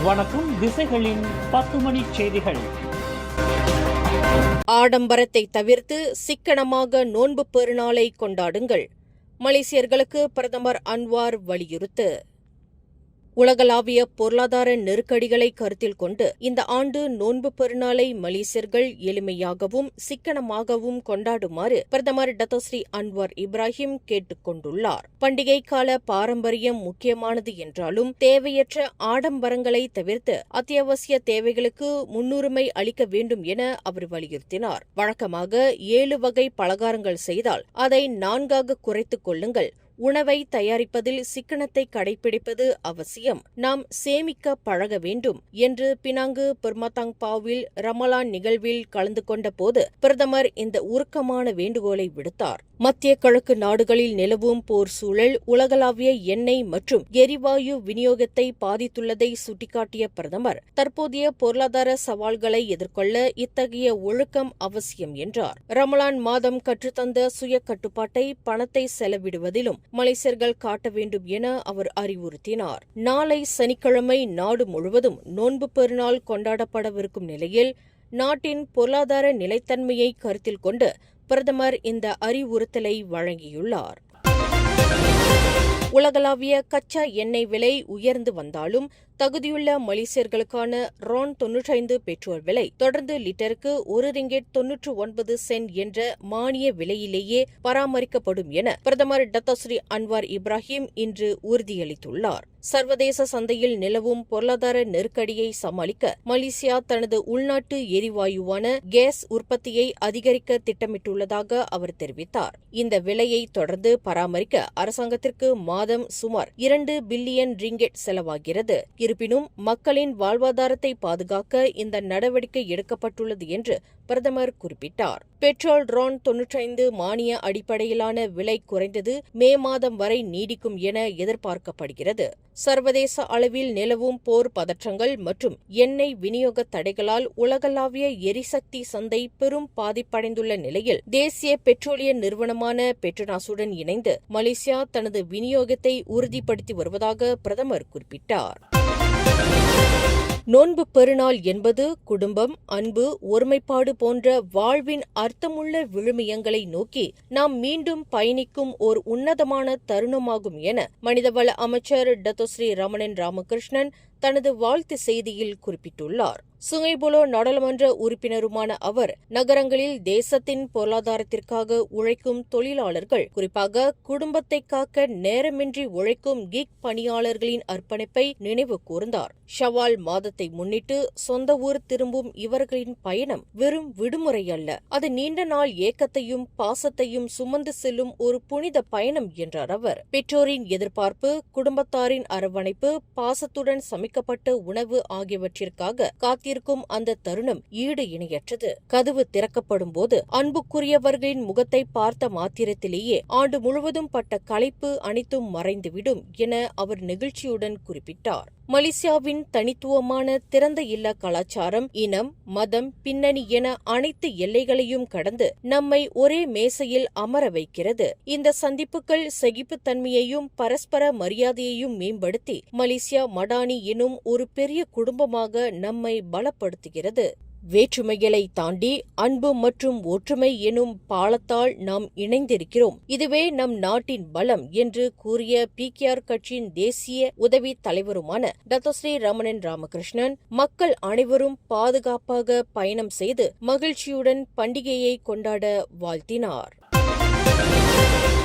வணக்கம். திசைகளின் 10 மணி செய்திகள். ஆடம்பரத்தை தவிர்த்து சிக்கனமாக நோன்பு பெருநாளை கொண்டாடுங்கள். மலேசியர்களுக்கு பிரதமர் அன்வார் வலியுறுத்து. உலகளாவிய பொருளாதார நெருக்கடிகளை கருத்தில் கொண்டு இந்த ஆண்டு நோன்பு பெருநாளை மலேசியர்கள் எளிமையாகவும் சிக்கனமாகவும் கொண்டாடுமாறு பிரதமர் டத்தோஸ்ரீ அன்வார் இப்ராஹிம் கேட்டுக் கொண்டுள்ளார். பண்டிகை கால பாரம்பரியம் முக்கியமானது என்றாலும் தேவையற்ற ஆடம்பரங்களை தவிர்த்து அத்தியாவசிய தேவைகளுக்கு முன்னுரிமை அளிக்க வேண்டும் என அவர் வலியுறுத்தினார். வழக்கமாக 7 வகை பலகாரங்கள் செய்தால் அதை 4ஆக குறைத்துக் கொள்ளுங்கள். உணவை தயாரிப்பதில் சிக்கனத்தை கடைபிடிப்பது அவசியம். நாம் சேமிக்க பழக வேண்டும் என்று பினாங்கு பெர்மதாங்பாவில் ரமலான் நிகழ்வில் கலந்து கொண்ட போது பிரதமர் இந்த உருக்கமான வேண்டுகோளை விடுத்தார். மத்திய கிழக்கு நாடுகளில் நிலவும் போர் சூழல் உலகளாவிய எண்ணெய் மற்றும் எரிவாயு விநியோகத்தை பாதித்துள்ளதை சுட்டிக்காட்டிய பிரதமர் தற்போதைய பொருளாதார சவால்களை எதிர்கொள்ள இத்தகைய ஒழுக்கம் அவசியம் என்றார். ரமலான் மாதம் கற்றுத்தந்த சுய கட்டுப்பாட்டை பணத்தை செலவிடுவதிலும் மலேசியர்கள் காட்ட வேண்டும் என அவர் அறிவுறுத்தினார். நாளை சனிக்கிழமை நாடு முழுவதும் நோன்பு பெருநாள் கொண்டாடப்படவிருக்கும் நிலையில் நாட்டின் பொருளாதார நிலைத்தன்மையை கருத்தில் கொண்டு பிரதமர் இந்த அறிவுறுத்தலை வழங்கியுள்ளார். உலகளாவிய கச்சா எண்ணெய் விலை உயர்ந்து வந்தாலும் தகுதியுள்ள மலேசியர்களுக்கான ரான் 95 பெட்ரோல் விலை தொடர்ந்து லிட்டருக்கு 1 ரிங்கெட் 99 சென்ட் என்ற மானிய விலையிலேயே பராமரிக்கப்படும் என பிரதமர் டத்தோஸ்ரீ அன்வார் இப்ராஹிம் இன்று உறுதியளித்துள்ளார். சர்வதேச சந்தையில் நிலவும் பொருளாதார நெருக்கடியை சமாளிக்க மலேசியா தனது உள்நாட்டு எரிவாயுவான கேஸ் உற்பத்தியை அதிகரிக்க திட்டமிட்டுள்ளதாக அவர் தெரிவித்தார். இந்த விலையை தொடர்ந்து பராமரிக்க அரசாங்கத்திற்கு மாதம் சுமார் 2 பில்லியன் ரிங்கெட் செலவாகிறது. இருப்பினும் மக்களின் வாழ்வாதாரத்தை பாதுகாக்க இந்த நடவடிக்கை எடுக்கப்பட்டுள்ளது என்று பிரதமர் குறிப்பிட்டார். பெட்ரோல் ரான் 95 மானிய அடிப்படையிலான விலை குறைந்தது மே மாதம் வரை நீடிக்கும் என எதிர்பார்க்கப்படுகிறது. சர்வதேச அளவில் நிலவும் போர் பதற்றங்கள் மற்றும் எண்ணெய் விநியோக தடைகளால் உலகளாவிய எரிசக்தி சந்தை பெரும் பாதிப்படைந்துள்ள நிலையில் தேசிய பெட்ரோலிய நிறுவனமான பெட்ரோனாஸுடன் இணைந்து மலேசியா தனது விநியோகத்தை உறுதிப்படுத்தி வருவதாக பிரதமர் குறிப்பிட்டார். நோன்பு பெருநாள் என்பது குடும்பம், அன்பு, ஒருமைப்பாடு போன்ற வாழ்வின் அர்த்தமுள்ள விழுமியங்களை நோக்கி நாம் மீண்டும் பயணிக்கும் ஓர் உன்னதமான தருணமாகும் என மனிதவள அமைச்சர் டத்தோஸ்ரீ ரமணன் ராமகிருஷ்ணன் தனது வாழ்த்து செய்தியில் குறிப்பிட்டுள்ளார். சுங்கைபுலோ நாடாளுமன்ற உறுப்பினருமான அவர் நகரங்களில் தேசத்தின் பொருளாதாரத்திற்காக உழைக்கும் தொழிலாளர்கள், குறிப்பாக குடும்பத்தை காக்க நேரமின்றி உழைக்கும் கிக் பணியாளர்களின் அர்ப்பணிப்பை நினைவு கூர்ந்தார். ஷவால் மாதத்தை முன்னிட்டு சொந்த ஊர் திரும்பும் இவர்களின் பயணம் வெறும் விடுமுறை அல்ல, அது நீண்ட நாள் ஏக்கத்தையும் பாசத்தையும் சுமந்து செல்லும் ஒரு புனித பயணம் என்றார் அவர். பெற்றோரின் எதிர்பார்ப்பு, குடும்பத்தாரின் அரவணைப்பு, பாசத்துடன் சமைக்கப்பட்ட உணவு ஆகியவற்றிற்காக காத்திருக்கும் அந்த தருணம் ஈடு இணையற்றது. கதவு திறக்கப்படும் போது அன்புக்குரியவர்களின் முகத்தை பார்த்த மாத்திரத்திலேயே ஆண்டு முழுவதும் பட்ட களைப்பு அனைத்தும் மறைந்துவிடும் என அவர் நெகிழ்ச்சியுடன் குறிப்பிட்டார். மலேசியாவின் தனித்துவமான திறந்த இல்ல கலாச்சாரம், இனம், மதம், பின்னணி என அனைத்து எல்லைகளையும் கடந்து நம்மை ஒரே மேசையில் அமர வைக்கிறது. இந்த சந்திப்புகள் சகிப்புத்தன்மையையும் பரஸ்பர மரியாதையையும் மேம்படுத்தி மலேசியா மடானி எனும் ஒரு பெரிய குடும்பமாக நம்மை பலப்படுத்துகிறது. வேற்றுமைகளை தாண்டி அன்பு மற்றும் ஒற்றுமை எனும் பாலத்தால் நாம் இணைந்திருக்கிறோம். இதுவே நம் நாட்டின் பலம் என்று கூறிய PKR கட்சியின் தேசிய உதவி தலைவருமான டத்தோஸ்ரீ ரமணன் ராமகிருஷ்ணன் மக்கள் அனைவரும் பாதுகாப்பாக பயணம் செய்து மகிழ்ச்சியுடன் பண்டிகையை கொண்டாட வாழ்த்தினார்.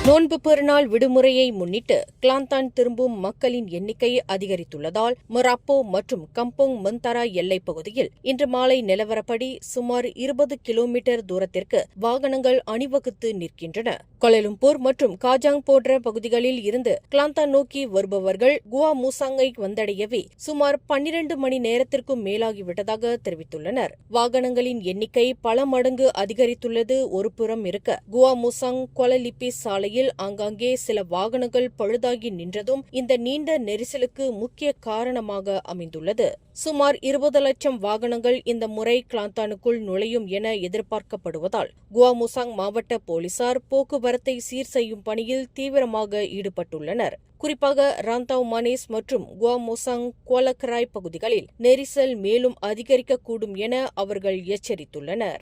நோன்பு பெருநாள் விடுமுறையை முன்னிட்டு கிளாந்தான் திரும்பும் மக்களின் எண்ணிக்கை அதிகரித்துள்ளதால் மொராப்போ மற்றும் கம்போங் மந்தாரா எல்லைப் பகுதியில் இன்று மாலை நிலவரப்படி சுமார் 20 கிலோமீட்டர் தூரத்திற்கு வாகனங்கள் அணிவகுத்து நிற்கின்றன. கோலாலம்பூர் மற்றும் காஜாங் போன்ற பகுதிகளில் இருந்து கிளாந்தான் நோக்கி வருபவர்கள் குவா மூசாங்கை வந்தடையவே சுமார் 12 மணி நேரத்திற்கும் மேலாகிவிட்டதாக தெரிவித்துள்ளனர். வாகனங்களின் எண்ணிக்கை பல மடங்கு அதிகரித்துள்ளது ஒரு புறம் இருக்க, குவா மூசாங் கோலலிப்பி சாலை ஆங்காங்கே சில வாகனங்கள் பழுதாகி நின்றதும் இந்த நீண்ட நெரிசலுக்கு முக்கிய காரணமாக அமைந்துள்ளது. சுமார் 20 லட்சம் வாகனங்கள் இந்த முறை கிளாந்தானுக்குள் நுழையும் என எதிர்பார்க்கப்படுவதால் குவா முசாங் மாவட்ட போலீசார் போக்குவரத்தை சீர் செய்யும் பணியில் தீவிரமாக ஈடுபட்டுள்ளனர். குறிப்பாக ராந்தாவ் மனேஸ் மற்றும் குவாமோசாங் கோலக்கராய் பகுதிகளில் நெரிசல் மேலும் அதிகரிக்கக்கூடும் என அவர்கள் எச்சரித்துள்ளனர்.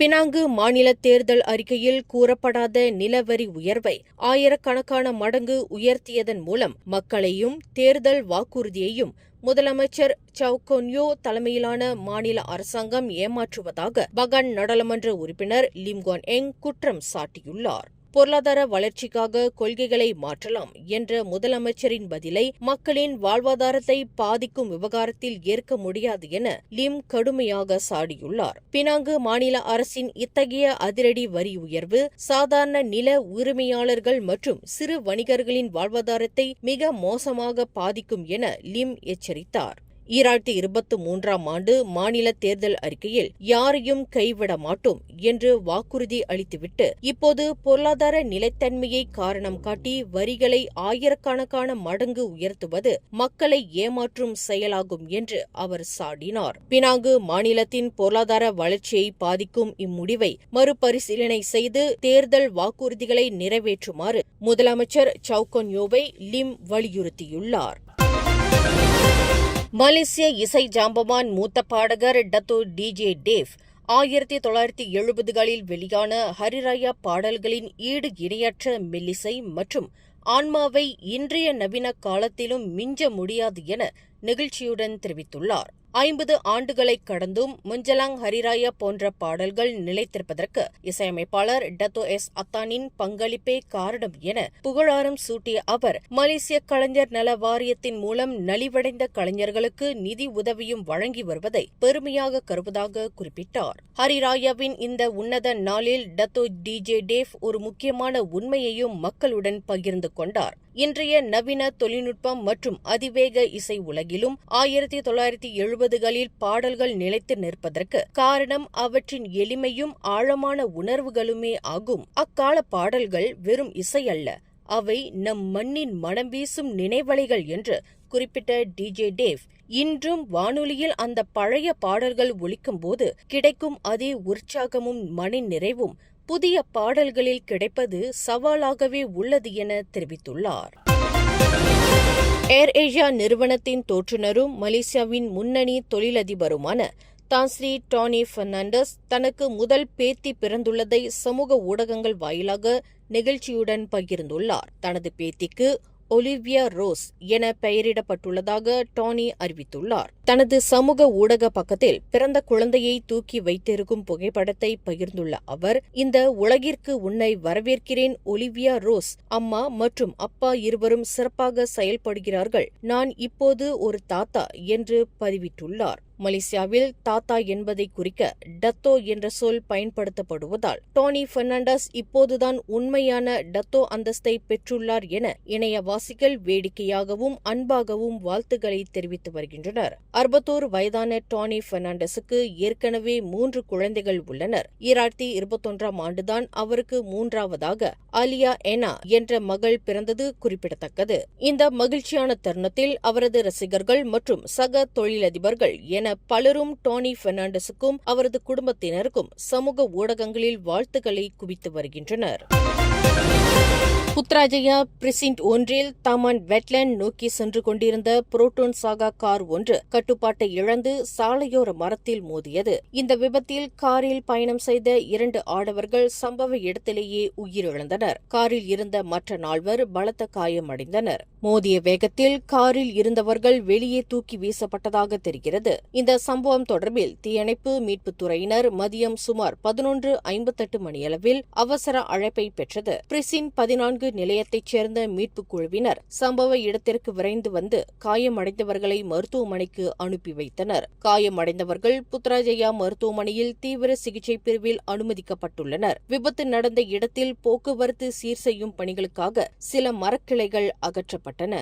பினாங்கு மாநில தேர்தல் அறிக்கையில் கூறப்படாத நிலவரி உயர்வை ஆயிரக்கணக்கான மடங்கு உயர்த்தியதன் மூலம் மக்களையும் தேர்தல் வாக்குறுதியையும் முதலமைச்சர் சவ் கொன்யோ தலைமையிலான மாநில அரசாங்கம் ஏமாற்றுவதாக பகான் நாடாளுமன்ற உறுப்பினர் லிம் குவான் எங் குற்றம் சாட்டியுள்ளார். பொருளாதார வளர்ச்சிக்காக கொள்கைகளை மாற்றலாம் என்ற முதலமைச்சரின் பதிலை மக்களின் வாழ்வாதாரத்தை பாதிக்கும் விவகாரத்தில் ஏற்க முடியாது என லிம் கடுமையாக சாடியுள்ளார். பினாங்கு மாநில அரசின் இத்தகைய அதிரடி வரி உயர்வு சாதாரண நில உரிமையாளர்கள் மற்றும் சிறு வணிகர்களின் வாழ்வாதாரத்தை மிக மோசமாக பாதிக்கும் என லிம் எச்சரித்தார். 2023ஆம் ஆண்டு மாநில தேர்தல் அறிக்கையில் யாரையும் கைவிட மாட்டோம் என்று வாக்குறுதி அளித்துவிட்டு இப்போது பொருளாதார நிலைத்தன்மையை காரணம் காட்டி வரிகளை ஆயிரக்கணக்கான மடங்கு உயர்த்துவது மக்களை ஏமாற்றும் செயலாகும் என்று அவர் சாடினார். பினாங்கு மாநிலத்தின் பொருளாதார வளர்ச்சியை பாதிக்கும் இம்முடிவை மறுபரிசீலனை செய்து தேர்தல் வாக்குறுதிகளை நிறைவேற்றுமாறு முதலமைச்சர் சவ் கொன்யோவை லிம் வலியுறுத்தியுள்ளார். மலேசிய இசை ஜாம்பவான் மூத்த பாடகர் டத்தோ டிஜே டேவ் 1970களில் வெளியான ஹரிராயா பாடல்களின் ஈடு இணையற்ற மெல்லிசை மற்றும் ஆன்மாவை இன்றைய நவீன காலத்திலும் மிஞ்ச முடியாது என நெகிழ்ச்சியுடன் தெரிவித்துள்ளார். 50 ஆண்டுகளை கடந்தும் முஞ்சலாங் ஹரிராயா போன்ற பாடல்கள் நிலைத்திருப்பதற்கு இசையமைப்பாளர் டத்தோ எஸ் அத்தானின் பங்களிப்பே காரணம் என புகழாரம் சூட்டிய அவர் மலேசிய கலைஞர் நல வாரியத்தின் மூலம் நலிவடைந்த கலைஞர்களுக்கு நிதி உதவியும் வழங்கி வருவதை பெருமையாக கருவதாக குறிப்பிட்டார். ஹரிராயாவின் இந்த உன்னத நாளில் டத்தோ டிஜே டேவ் ஒரு முக்கியமான உண்மையையும் மக்களுடன் பகிர்ந்து கொண்டார். இன்றைய நவீன தொழில்நுட்பம் மற்றும் அதிவேக இசை உலகிலும் 1970களில் பாடல்கள் நிலைத்து நிற்பதற்கு காரணம் அவற்றின் எளிமையும் ஆழமான உணர்வுகளுமே ஆகும். அக்கால பாடல்கள் வெறும் இசை அல்ல, அவை நம் மண்ணின் மனம் வீசும் நினைவலைகள் என்று குறிப்பிட்ட டிஜே டேவ் இன்றும் வானொலியில் அந்த பழைய பாடல்கள் ஒலிக்கும் போது கிடைக்கும் அதே உற்சாகமும் மன நிறைவும் புதிய பாடல்களில் கிடைப்பது சவாலாகவே உள்ளது என தெரிவித்துள்ளார். ஏர் ஏசியா நிறுவனத்தின் தோற்றுநரும் மலேசியாவின் முன்னணி தொழிலதிபருமான தான்ஸ்ரீ டானி பெர்னாண்டஸ் தனக்கு முதல் பேத்தி பிறந்துள்ளதை சமூக ஊடகங்கள் வாயிலாக நெகிழ்ச்சியுடன் பகிர்ந்துள்ளார். தனது பேத்திக்கு ஒலிவியா ரோஸ் என பெயரிடப்பட்டுள்ளதாக டானி அறிவித்துள்ளார். தனது சமூக ஊடக பக்கத்தில் பிறந்த குழந்தையை தூக்கி வைத்திருக்கும் புகைப்படத்தை பகிர்ந்துள்ள அவர், இந்த உலகிற்கு உன்னை வரவேற்கிறேன் ஒலிவியா ரோஸ். அம்மா மற்றும் அப்பா இருவரும் சிறப்பாக செயல்படுகிறார்கள். நான் இப்போது ஒரு தாத்தா என்று பதிவிட்டுள்ளார். மலேசியாவில் தாத்தா என்பதை குறிக்க டத்தோ என்ற சொல் பயன்படுத்தப்படுவதால் டானி பெர்னாண்டஸ் இப்போதுதான் உண்மையான டத்தோ அந்தஸ்தை பெற்றுள்ளார் என இணையவாசிகள் வேடிக்கையாகவும் அன்பாகவும் வாழ்த்துக்களை தெரிவித்து வருகின்றனர். 61 வயதான டானி பெர்னாண்டஸுக்கு ஏற்கனவே 3 குழந்தைகள் உள்ளனர். 2021ஆம் ஆண்டுதான் அவருக்கு 3வது அலியா எனா என்ற மகள் பிறந்தது குறிப்பிடத்தக்கது. இந்த மகிழ்ச்சியான தருணத்தில் அவரது ரசிகர்கள் மற்றும் சக தொழிலதிபர்கள் என பலரும் டானி பெர்னாண்டஸுக்கும் அவரது குடும்பத்தினருக்கும் சமூக ஊடகங்களில் வாழ்த்துக்களை குவித்து வருகின்றனர். புத்ராஜயா பிரிசின்ட் ஒன்றில் தாமான் வெட்லேண்ட் நோக்கி சென்று கொண்டிருந்த புரோட்டோன் சாகா கார் ஒன்று கட்டுப்பாட்டை இழந்து சாலையோர மரத்தில் மோதியது. இந்த விபத்தில் காரில் பயணம் செய்த 2 ஆடவர்கள் சம்பவ இடத்திலேயே உயிரிழந்தனர். காரில் இருந்த மற்ற 4 பலத்த காயமடைந்தனர். மோதிய வேகத்தில் காரில் இருந்தவர்கள் வெளியே தூக்கி வீசப்பட்டதாக தெரிகிறது. இந்த சம்பவம் தொடர்பில் தீயணைப்பு மீட்புத் துறையினர் மதியம் சுமார் 11:58 மணியளவில் அவசர அழைப்பை பெற்றது. பிரிசின் 14 நிலையத்தைச் சேர்ந்த மீட்புக் குழுவினர் சம்பவ இடத்திற்கு விரைந்து வந்து காயமடைந்தவர்களை மருத்துவமனைக்கு அனுப்பி வைத்தனர். காயமடைந்தவர்கள் புத்ராஜயா மருத்துவமனையில் தீவிர சிகிச்சை பிரிவில் அனுமதிக்கப்பட்டுள்ளனர். விபத்து நடந்த இடத்தில் போக்குவரத்து சீர் செய்யும் பணிகளுக்காக சில மரக்கிளைகள் அகற்றப்பட்டன.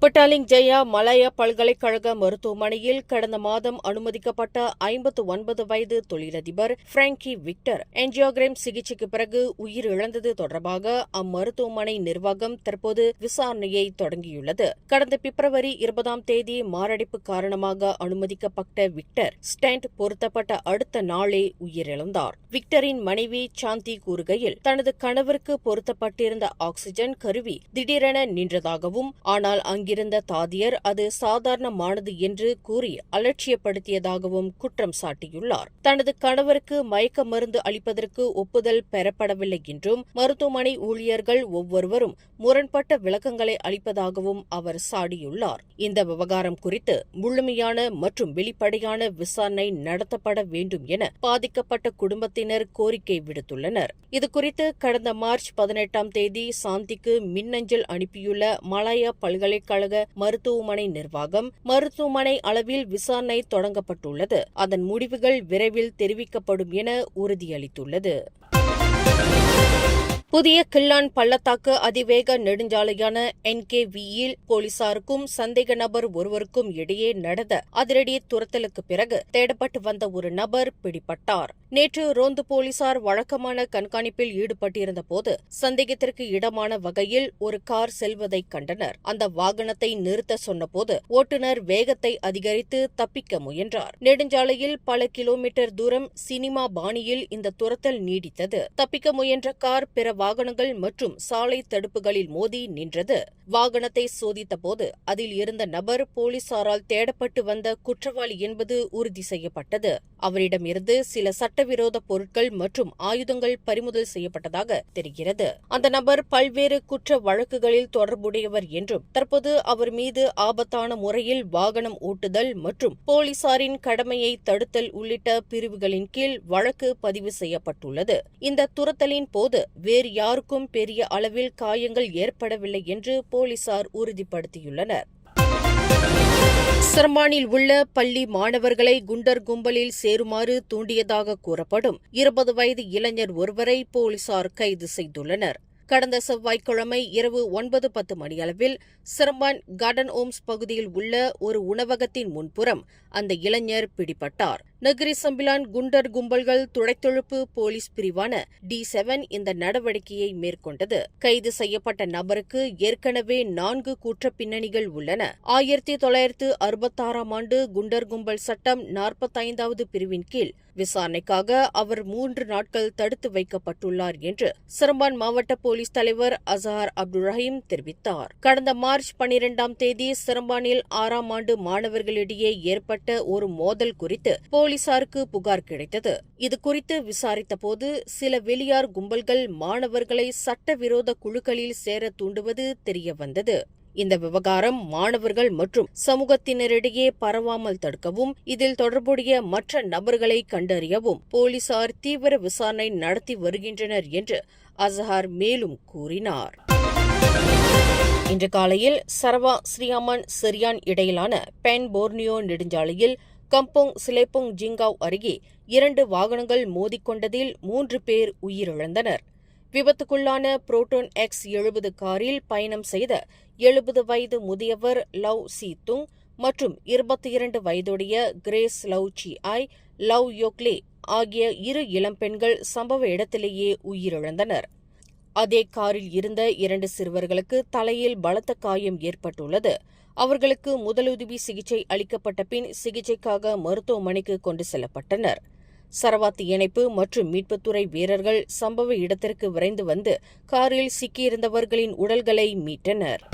பட்டாலிங் ஜெயா மலாயா பல்கலைக்கழக மருத்துவமனையில் கடந்த மாதம் அனுமதிக்கப்பட்ட 59 வயது தொழிலதிபர் பிராங்கி விக்டர் என்ஜியோகிராம் சிகிச்சைக்கு பிறகு உயிரிழந்தது தொடர்பாக அம்மருத்துவமனை நிர்வாகம் தற்போது விசாரணையை தொடங்கியுள்ளது. கடந்த பிப்ரவரி 20ஆம் தேதி மாரடைப்பு காரணமாக அனுமதிக்கப்பட்ட விக்டர் ஸ்டென்ட் பொருத்தப்பட்ட அடுத்த நாளே உயிரிழந்தார். விக்டரின் மனைவி சாந்தி கூறுகையில், தனது கணவருக்கு பொருத்தப்பட்டிருந்த ஆக்ஸிஜன் கருவி திடீரென நின்றதாகவும், ஆனால் இருந்த தாதியர் அது சாதாரணமானது என்று கூறி அலட்சியப்படுத்தியதாகவும் குற்றம் சாட்டியுள்ளார். தனது கணவருக்கு மயக்க மருந்து அளிப்பதற்கு ஒப்புதல் பெறப்படவில்லை என்றும், மருத்துவமனை ஊழியர்கள் ஒவ்வொருவரும் முரண்பட்ட விளக்கங்களை அளிப்பதாகவும் அவர் சாடியுள்ளார். இந்த விவகாரம் குறித்து முழுமையான மற்றும் வெளிப்படையான விசாரணை நடத்தப்பட வேண்டும் என பாதிக்கப்பட்ட குடும்பத்தினர் கோரிக்கை விடுத்துள்ளனர். இதுகுறித்து கடந்த மார்ச் 18ஆம் தேதி சாந்திக்கு மின்னஞ்சல் அனுப்பியுள்ள மலாயா பல்கலைக்கழக மருத்துவமனை நிர்வாகம், மருத்துவமனை அளவில் விசாரணை தொடங்கப்பட்டுள்ளது. அதன் முடிவுகள் விரைவில் தெரிவிக்கப்படும் என உறுதியளித்துள்ளது. புதிய கிள்ளான் பள்ளத்தாக்கு அதிவேக நெடுஞ்சாலையான NKVயில் போலீசாருக்கும் சந்தேக நபர் ஒருவருக்கும் இடையே நடந்த அதிரடி துரத்தலுக்கு பிறகு தேடப்பட்டு வந்த ஒரு நபர் பிடிபட்டார். நேற்று ரோந்து போலீசார் வழக்கமான கண்காணிப்பில் ஈடுபட்டிருந்த போது சந்தேகத்திற்கு இடமான வகையில் ஒரு கார் செல்வதை கண்டனர். அந்த வாகனத்தை நிறுத்த சொன்னபோது ஓட்டுநர் வேகத்தை அதிகரித்து தப்பிக்க முயன்றார். நெடுஞ்சாலையில் பல கிலோமீட்டர் தூரம் சினிமா பாணியில் இந்த துரத்தல் நீடித்தது. தப்பிக்க முயன்ற கார் பிற வாகனங்கள் மற்றும் சாலை தடுப்புகளில் மோதி நின்றது. வாகனத்தை சோதித்த போது அதில் இருந்த நபர் போலீசாரால் தேடப்பட்டு வந்த குற்றவாளி என்பது உறுதி செய்யப்பட்டது. அவரிடமிருந்து சில சட்டவிரோத பொருட்கள் மற்றும் ஆயுதங்கள் பறிமுதல் செய்யப்பட்டதாக தெரிகிறது. அந்த நபர் பல்வேறு குற்ற வழக்குகளில் தொடர்புடையவர் என்றும், தற்போது அவர் மீது ஆபத்தான முறையில் வாகனம் ஓட்டுதல் மற்றும் போலீசாரின் கடமையை தடுத்தல் உள்ளிட்ட பிரிவுகளின் கீழ் வழக்கு பதிவு செய்யப்பட்டுள்ளது. இந்த துரத்தலின் போது வேறு யாருக்கும் பெரிய அளவில் காயங்கள் ஏற்படவில்லை என்று போலீசார் உறுதிப்படுத்தியுள்ளனர். சரம்பானில் உள்ள பள்ளி மாணவர்களை குண்டர் கும்பலில் சேருமாறு தூண்டியதாக கூறப்படும் 20 வயது இளைஞர் ஒருவரை போலீசார் கைது செய்துள்ளனர். கடந்த செவ்வாய்க்கிழமை இரவு 9:10 மணியளவில் சரம்பான் கார்டன் ஓம்ஸ் பகுதியில் உள்ள ஒரு உணவகத்தின் முன்புறம் அந்த இளைஞர் பிடிபட்டார். நகரி சம்பிலான் குண்டர் கும்பல்கள் துடைத்தொழுப்பு போலீஸ் பிரிவான D7 இந்த நடவடிக்கையை மேற்கொண்டது. கைது செய்யப்பட்ட நபருக்கு ஏற்கனவே 4 குற்ற பின்னணிகள் உள்ளன. 1966ஆம் ஆண்டு குண்டர் கும்பல் சட்டம் 45வது பிரிவின் கீழ் விசாரணைக்காக அவர் 3 நாட்கள் தடுத்து வைக்கப்பட்டுள்ளார் என்று சரம்பான் மாவட்ட போலீஸ் தலைவர் அசஹார் அப்துல் ரஹீம் தெரிவித்தார். கடந்த மார்ச் 12ஆம் தேதி சரம்பானில் 6ஆம் ஆண்டு மாணவர்களிடையே ஏற்பட்ட ஒரு மோதல் குறித்து போலீசாருக்கு புகார் கிடைத்தது. இதுகுறித்து விசாரித்தபோது சில வெளியார் கும்பல்கள் மாணவர்களை சட்டவிரோத குழுக்களில் சேர தூண்டுவது தெரியவந்தது. இந்த விவகாரம் மாணவர்கள் மற்றும் சமூகத்தினரிடையே பரவாமல் தடுக்கவும், இதில் தொடர்புடைய மற்ற நபர்களை கண்டறியவும் போலீசார் தீவிர விசாரணை நடத்தி வருகின்றனர் என்று அசஹார் மேலும் கூறினார். இன்று காலையில் சரவா ஸ்ரீயாமன் செரியான் இடையிலான பென் போர்னியோ நெடுஞ்சாலையில் கம்போங் சிலேப்போங் ஜிங்காவ் அருகே 2 வாகனங்கள் மோதிக்கொண்டதில் 3 பேர் உயிரிழந்தனர். விபத்துக்குள்ளான புரோட்டோன் X70 காரில் பயணம் செய்த 70 வயது முதியவர் லவ் சி துங் மற்றும் 22 வயதுடைய Grace Love C I Love Yokle ஆகிய 2 இளம்பெண்கள் சம்பவ இடத்திலேயே உயிரிழந்தனர். அதே காரில் இருந்த 2 சிறுவர்களுக்கு தலையில் பலத்த காயம் ஏற்பட்டுள்ளது. அவர்களுக்கு முதலுதவி சிகிச்சை அளிக்கப்பட்ட பின் சிகிச்சைக்காக மருத்துவமனைக்கு கொண்டு செல்லப்பட்டனர். சரவாத் தீயணைப்பு மற்றும் மீட்புத்துறை வீரர்கள் சம்பவ இடத்திற்கு விரைந்து வந்து காரில் சிக்கியிருந்தவர்களின் உடல்களை மீட்டனர்.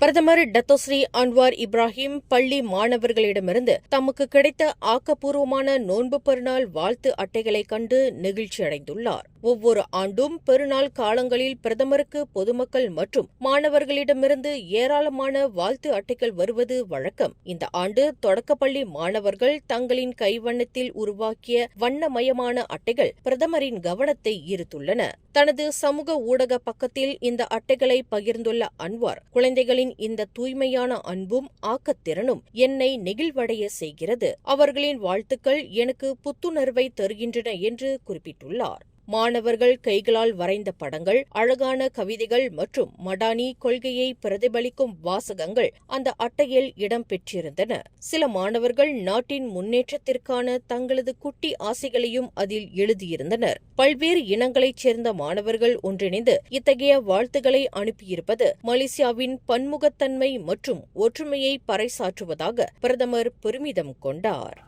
பிரதமர் டத்தோஸ்ரீ அன்வார் இப்ராஹிம் பள்ளி மாணவர்களிடமிருந்து தமக்கு கிடைத்த ஆக்கப்பூர்வமான நோன்பு பெருநாள் வாழ்த்து அட்டைகளை கண்டு நெகிழ்ச்சியடைந்துள்ளார். ஒவ்வொரு ஆண்டும் பெருநாள் காலங்களில் பிரதமருக்கு பொதுமக்கள் மற்றும் மாணவர்களிடமிருந்து ஏராளமான வாழ்த்து அட்டைகள் வருவது வழக்கம். இந்த ஆண்டு தொடக்கப்பள்ளி மாணவர்கள் தங்களின் கைவண்ணத்தில் உருவாக்கிய வண்ணமயமான அட்டைகள் பிரதமரின் கவனத்தை ஈர்த்துள்ளன. தனது சமூக ஊடக பக்கத்தில் இந்த அட்டைகளை பகிர்ந்துள்ள அன்வார், குழந்தைகளின் இந்த தூய்மையான அன்பும் ஆக்கத்திறனும் என்னை நெகிழ்வடைய செய்கிறது. அவர்களின் வாழ்த்துக்கள் எனக்கு புத்துணர்வை தருகின்றன என்று குறிப்பிட்டுள்ளார். மாணவர்கள் கைகளால் வரைந்த படங்கள், அழகான கவிதைகள் மற்றும் மடானி கொள்கையை பிரதிபலிக்கும் வாசகங்கள் அந்த அட்டையில் இடம்பெற்றிருந்தன. சில மாணவர்கள் நாட்டின் முன்னேற்றத்திற்கான தங்களது குட்டி ஆசைகளையும் அதில் எழுதியிருந்தனர். பல்வேறு இனங்களைச் சேர்ந்த மாணவர்கள் ஒன்றிணைந்து இத்தகைய வாழ்த்துக்களை அனுப்பியிருப்பது மலேசியாவின் பன்முகத்தன்மை மற்றும் ஒற்றுமையை பறைசாற்றுவதாக பிரதமர் பெருமிதம் கொண்டார்.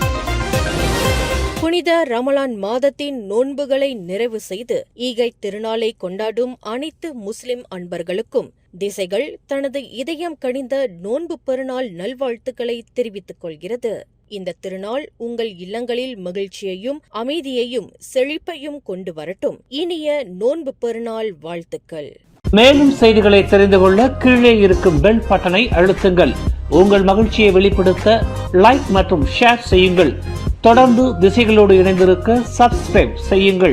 புனித ரமலான் மாதத்தின் நோன்புகளை நிறைவு செய்து ஈகைத் திருநாளை கொண்டாடும் அனைத்து முஸ்லிம் அன்பர்களுக்கும் திசைகள் தனது இதயம் கனிந்த நோன்பு பெருநாள் நல்வாழ்த்துக்களை தெரிவித்துக் கொள்கிறது. இந்த திருநாள் உங்கள் இல்லங்களில் மகிழ்ச்சியையும் அமைதியையும் செழிப்பையும் கொண்டு வரட்டும். இனிய நோன்பு பெருநாள் வாழ்த்துக்கள். மேலும் செய்திகளை தெரிந்து கொள்ள கீழே இருக்கும் பெல் பட்டனை அழுத்துங்கள். உங்கள் மகிழ்ச்சியை வெளிப்படுத்த லைக் மற்றும் ஷேர் செய்யுங்கள். தொடர்ந்து திசைகளோடு இணைந்திருக்க சப்ஸ்கிரைப் செய்யுங்கள்.